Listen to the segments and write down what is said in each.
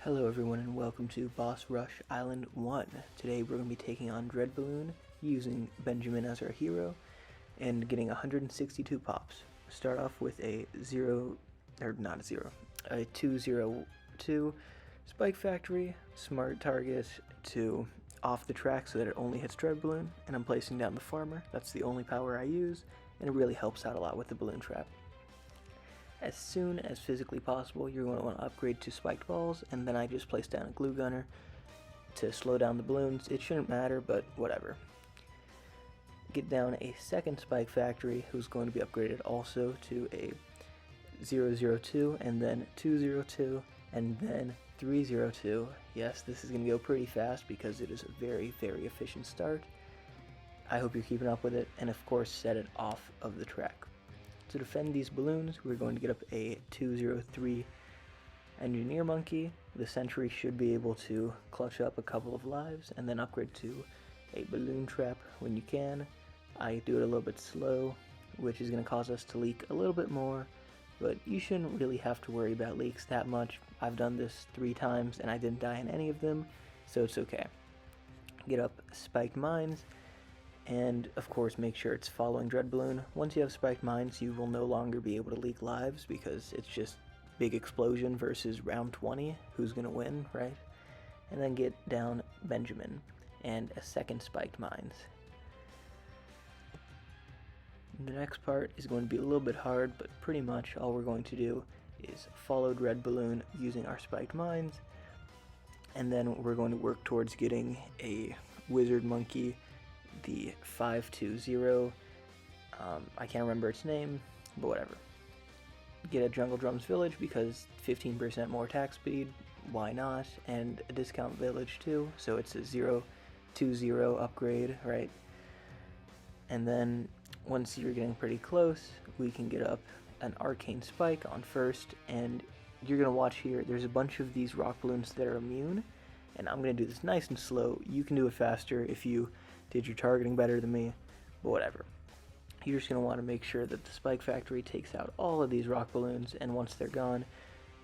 Hello everyone and welcome to Boss Rush Island 1. Today we're going to be taking on Dreadbloon using Benjamin as our hero and getting 162 pops. Start off with a 202 Spike Factory, Smart Target to off the track so that it only hits Dreadbloon, and I'm placing down the Farmer. That's the only power I use, and it really helps out a lot with the balloon trap. As soon as physically possible, you're going to want to upgrade to spiked balls, and then I just placed down a glue gunner to slow down the balloons. It shouldn't matter, but whatever. Get down a second spike factory, who's going to be upgraded also to a 002, and then 202, and then 302. Yes, this is going to go pretty fast because it is a very, very efficient start. I hope you're keeping up with it, and of course set it off of the track. To defend these balloons, we're going to get up a 203 Engineer Monkey. The Sentry should be able to clutch up a couple of lives, and then upgrade to a balloon trap when you can. I do it a little bit slow, which is going to cause us to leak a little bit more, but you shouldn't really have to worry about leaks that much. I've done this 3 times and I didn't die in any of them, so it's okay. Get up spiked mines, and of course make sure it's following Dreadbloon. Once you have spiked mines, you will no longer be able to leak lives because it's just big explosion versus round 20, who's gonna win, right? And then get down Benjamin and a second spiked mines. The next part is going to be a little bit hard, but pretty much all we're going to do is follow Dreadbloon using our spiked mines, and then we're going to work towards getting a wizard monkey, the 520, I can't remember its name, but whatever. Get a Jungle Drums village because 15% more attack speed, why not, and a discount village too, so it's a 020 upgrade, right? And then once you're getting pretty close, we can get up an arcane spike on first, and you're gonna watch here, there's a bunch of these rock balloons that are immune, and I'm gonna do this nice and slow. You can do it faster if you did your targeting better than me, but whatever. You're just going to want to make sure that the spike factory takes out all of these rock balloons, and once they're gone,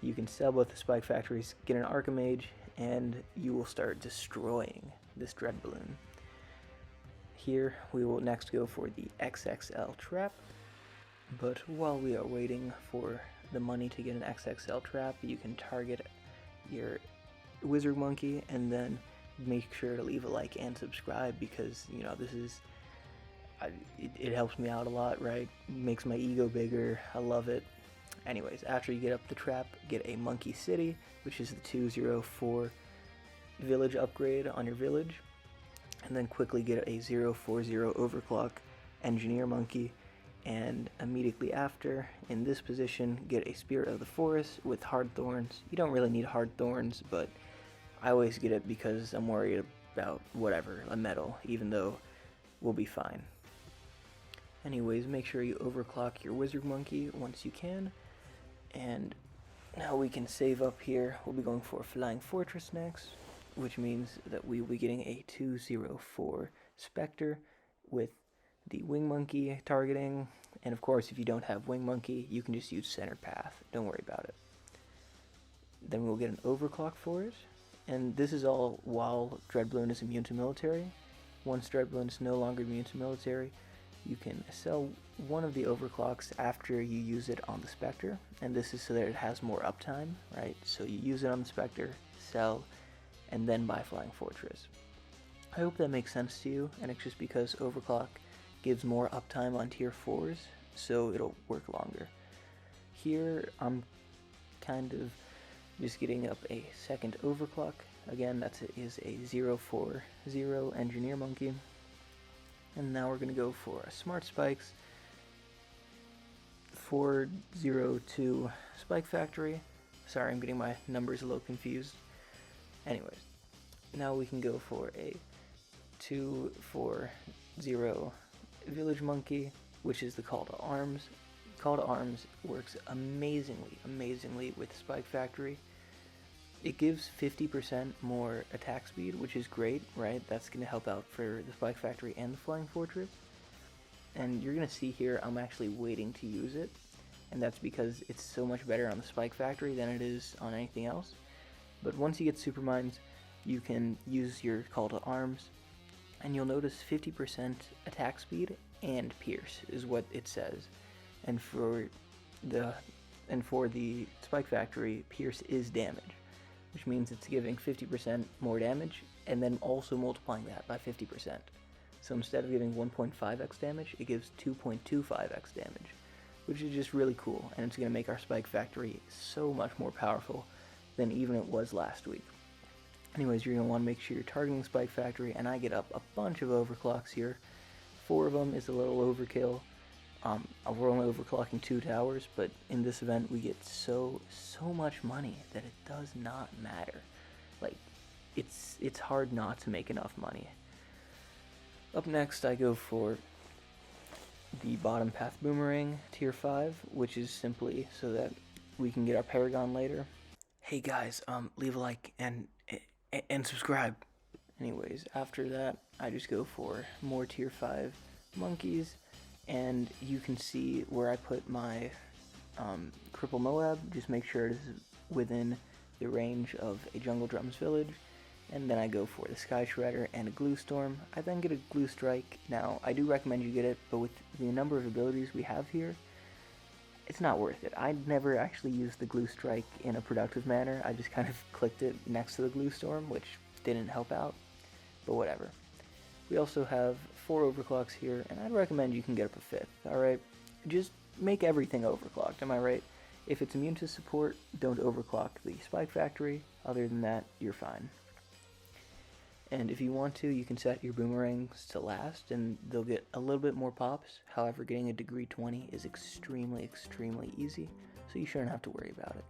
you can sell both the spike factories, get an Archimage, and you will start destroying this Dreadbloon. Here, we will next go for the XXL trap, but while we are waiting for the money to get an XXL trap, you can target your wizard monkey and then make sure to leave a like and subscribe because, you know, this is, it helps me out a lot, right? Makes my ego bigger. I love it. Anyways, after you get up the trap, get a Monkey City, which is the 204 village upgrade on your village, and then quickly get a 040 overclock Engineer Monkey, and immediately after, in this position, get a Spirit of the Forest with Hard Thorns. You don't really need Hard Thorns, but I always get it because I'm worried about whatever, a metal, even though we'll be fine. Anyways, make sure you overclock your wizard monkey once you can. And now we can save up here. We'll be going for Flying Fortress next, which means that we will be getting a 204 Spectre with the Wing Monkey targeting. And of course, if you don't have Wing Monkey, you can just use Center Path. Don't worry about it. Then we'll get an overclock for it. And this is all while Dreadbloon is immune to military. Once Dreadbloon is no longer immune to military, you can sell one of the overclocks after you use it on the Spectre, and this is so that it has more uptime, right? So you use it on the Spectre, sell, and then buy Flying Fortress. I hope that makes sense to you, and it's just because overclock gives more uptime on tier 4s, so it'll work longer. Here, I'm kind of just getting up a second overclock. Again, that is a 040 Engineer Monkey. And now we're going to go for a Smart Spikes, 402 Spike Factory. Sorry, I'm getting my numbers a little confused. Anyways, now we can go for a 240 Village Monkey, which is the Call to Arms. Call to Arms works amazingly with Spike Factory. It gives 50% more attack speed, which is great, right? That's going to help out for the Spike Factory and the Flying Fortress. And you're going to see here, I'm actually waiting to use it. And that's because it's so much better on the Spike Factory than it is on anything else. But once you get super mines, you can use your call to arms, and you'll notice 50% attack speed and pierce is what it says. And for the Spike Factory, pierce is damage, which means it's giving 50% more damage, and then also multiplying that by 50%. So instead of giving 1.5x damage, it gives 2.25x damage, which is just really cool, and it's going to make our Spike Factory so much more powerful than even it was last week. Anyways, you're going to want to make sure you're targeting Spike Factory, and I get up a bunch of overclocks here. 4 of them is a little overkill. We're only overclocking 2 towers, but in this event we get so much money that it does not matter. Like, it's hard not to make enough money. Up next, I go for the bottom path boomerang tier 5, which is simply so that we can get our Paragon later. Hey guys, leave a like and subscribe. Anyways, after that, I just go for more tier 5 monkeys, and you can see where I put my Cripple Moab. Just make sure it is within the range of a Jungle Drums village, and then I go for the Sky Shredder and a Glue Storm. I then get a Glue Strike. Now, I do recommend you get it, but with the number of abilities we have here, it's not worth it. I never actually used the Glue Strike in a productive manner. I just kind of clicked it next to the Glue Storm, which didn't help out, but whatever. We also have 4 overclocks here, and I'd recommend you can get up a 5th, alright? Just make everything overclocked, am I right? If it's immune to support, don't overclock the Spike Factory. Other than that, you're fine. And if you want to, you can set your boomerangs to last, and they'll get a little bit more pops. However, getting a degree 20 is extremely easy, so you shouldn't have to worry about it.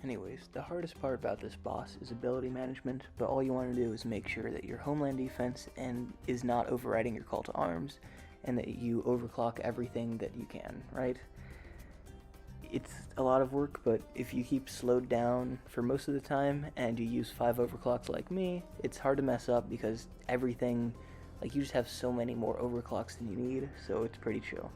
Anyways, the hardest part about this boss is ability management, but all you want to do is make sure that your homeland defense is not overriding your call to arms, and that you overclock everything that you can, right? It's a lot of work, but if you keep slowed down for most of the time and you use 5 overclocks like me, it's hard to mess up because everything, like, you just have so many more overclocks than you need, so it's pretty chill.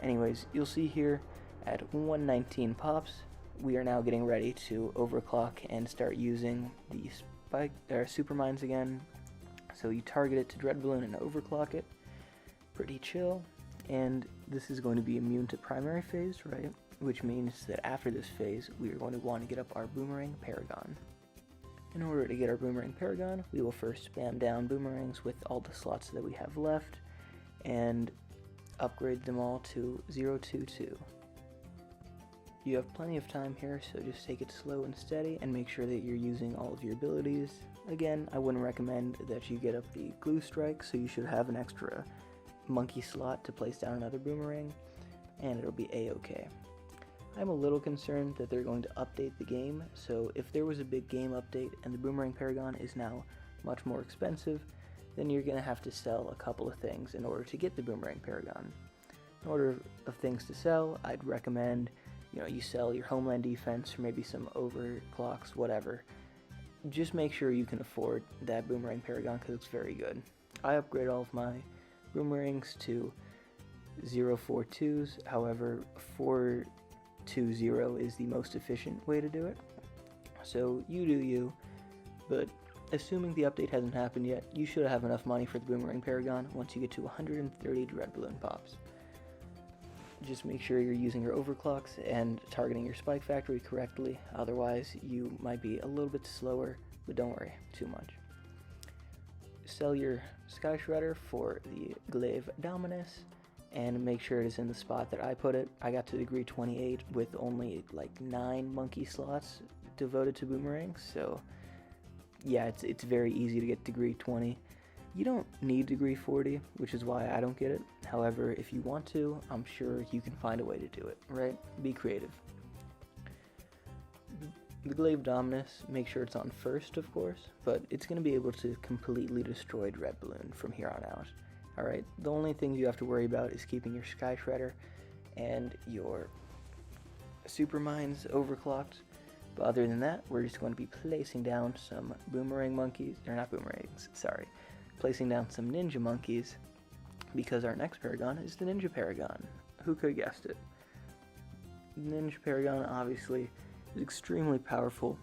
Anyways, you'll see here at 119 pops, we are now getting ready to overclock and start using the super mines again. So you target it to Dreadbloon and overclock it. Pretty chill. And this is going to be immune to primary phase, right? Which means that after this phase, we are going to want to get up our Boomerang Paragon. In order to get our Boomerang Paragon, we will first spam down boomerangs with all the slots that we have left, and upgrade them all to 022. You have plenty of time here, so just take it slow and steady, and make sure that you're using all of your abilities. Again, I wouldn't recommend that you get up the Glue Strike, so you should have an extra monkey slot to place down another boomerang, and it'll be a-okay. I'm a little concerned that they're going to update the game, so if there was a big game update and the Boomerang Paragon is now much more expensive, then you're going to have to sell a couple of things in order to get the Boomerang Paragon. In order of things to sell, I'd recommend, you sell your homeland defense or maybe some overclocks, whatever. Just make sure you can afford that Boomerang Paragon because it's very good. I upgrade all of my boomerangs to 042s, however 420 is the most efficient way to do it. So you do you, but assuming the update hasn't happened yet, you should have enough money for the Boomerang Paragon once you get to 130 Dreadbloon pops. Just make sure you're using your overclocks and targeting your Spike Factory correctly, otherwise you might be a little bit slower, but don't worry too much. Sell your Sky Shredder for the Glaive Dominus, and make sure it is in the spot that I put it. I got to degree 28 with only like 9 monkey slots devoted to boomerangs, so yeah, it's very easy to get degree 20. You don't need degree 40, which is why I don't get it. However, if you want to, I'm sure you can find a way to do it, right? Be creative. The Glaive Dominus, make sure it's on first, of course, but it's going to be able to completely destroy Dreadbloon from here on out. Alright, the only things you have to worry about is keeping your Sky Shredder and your Super Mines overclocked, but other than that, we're just going to be placing down some boomerang monkeys, or not boomerangs, sorry, placing down some ninja monkeys, because our next Paragon is the Ninja Paragon. Who could have guessed it? Ninja Paragon, obviously, is extremely powerful,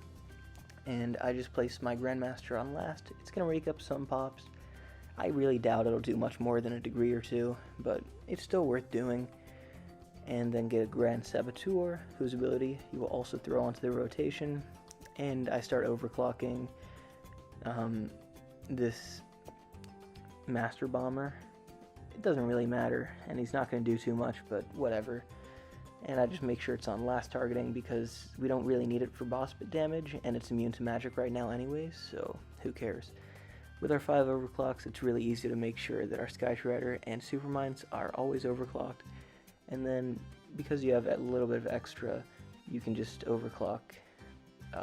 and I just placed my Grandmaster on last. It's going to rake up some pops. I really doubt it'll do much more than a degree or two, but it's still worth doing. And then get a Grand Saboteur, whose ability you will also throw onto the rotation. And I start overclocking this Master Bomber. It doesn't really matter, and he's not going to do too much, but whatever. And I just make sure it's on last targeting because we don't really need it for boss bit damage, and it's immune to magic right now anyways, so who cares. With our 5 overclocks, it's really easy to make sure that our Sky Shredder and Supermines are always overclocked. And then, because you have a little bit of extra, you can just overclock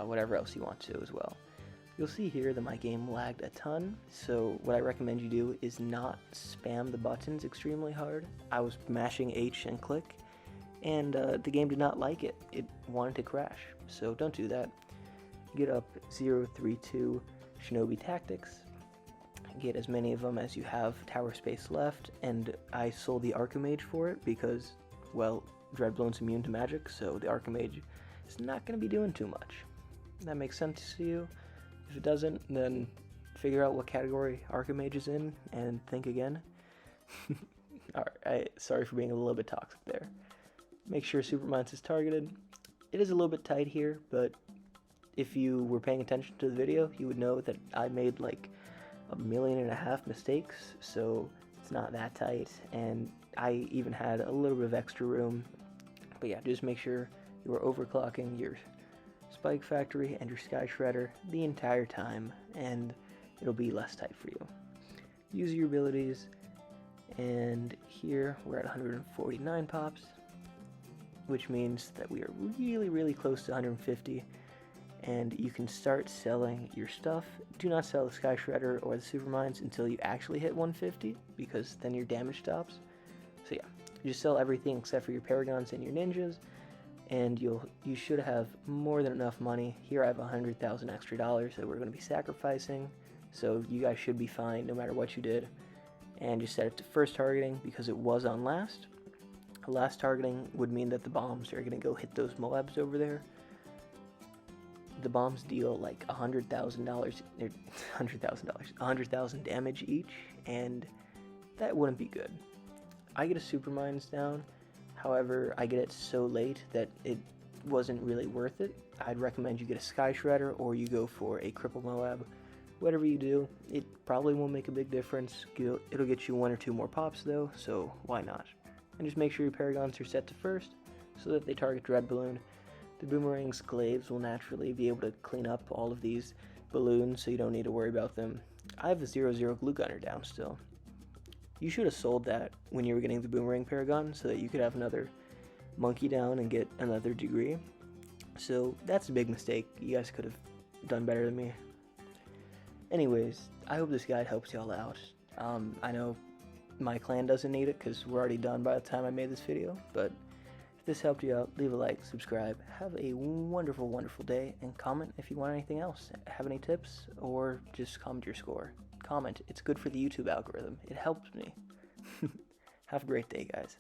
whatever else you want to as well. You'll see here that my game lagged a ton, so what I recommend you do is not spam the buttons extremely hard. I was mashing H and click, and the game did not like it. It wanted to crash, so don't do that. Get up 032 Shinobi Tactics. Get as many of them as you have tower space left, and I sold the Archimage for it because, well, Dreadbloon's immune to magic, so the Archimage is not going to be doing too much. That makes sense to you? If it doesn't, then figure out what category Archimage is in and think again. Alright, sorry for being a little bit toxic there. Make sure Supermines is targeted. It is a little bit tight here, but if you were paying attention to the video, you would know that I made like 1.5 million mistakes, so it's not that tight, and I even had a little bit of extra room. But yeah, just make sure you are overclocking your Spike Factory and your Sky Shredder the entire time, and it'll be less tight for you. Use your abilities, and here we're at 149 pops, which means that we are really close to 150. And you can start selling your stuff. Do not sell the Sky Shredder or the Supermines until you actually hit 150, because then your damage stops. So yeah, you just sell everything except for your Paragons and your Ninjas, and you should have more than enough money. Here I have 100,000 extra dollars that we're going to be sacrificing, so you guys should be fine no matter what you did. And just set it to first targeting because it was on last. Last targeting would mean that the bombs are going to go hit those Moabs over there. The bombs deal like $100,000 damage each, and that wouldn't be good. I get a Supermines down, however, I get it so late that it wasn't really worth it. I'd recommend you get a Sky Shredder or you go for a Cripple Moab. Whatever you do, it probably won't make a big difference. It'll get you 1 or 2 more pops though, so why not? And just make sure your Paragons are set to first so that they target Dreadbloon. The Boomerang's glaives will naturally be able to clean up all of these balloons, so you don't need to worry about them. I have the 0-0 Glue Gunner down still. You should have sold that when you were getting the Boomerang Paragon so that you could have another Monkey down and get another degree. So that's a big mistake. You guys could have done better than me. Anyways, I hope this guide helps y'all out. I know my clan doesn't need it because we're already done by the time I made this video, but if this helped you out, leave a like, subscribe, have a wonderful day, and comment if you want anything else. Have any tips, or just comment your score. Comment, it's good for the YouTube algorithm. It helps me. Have a great day, guys.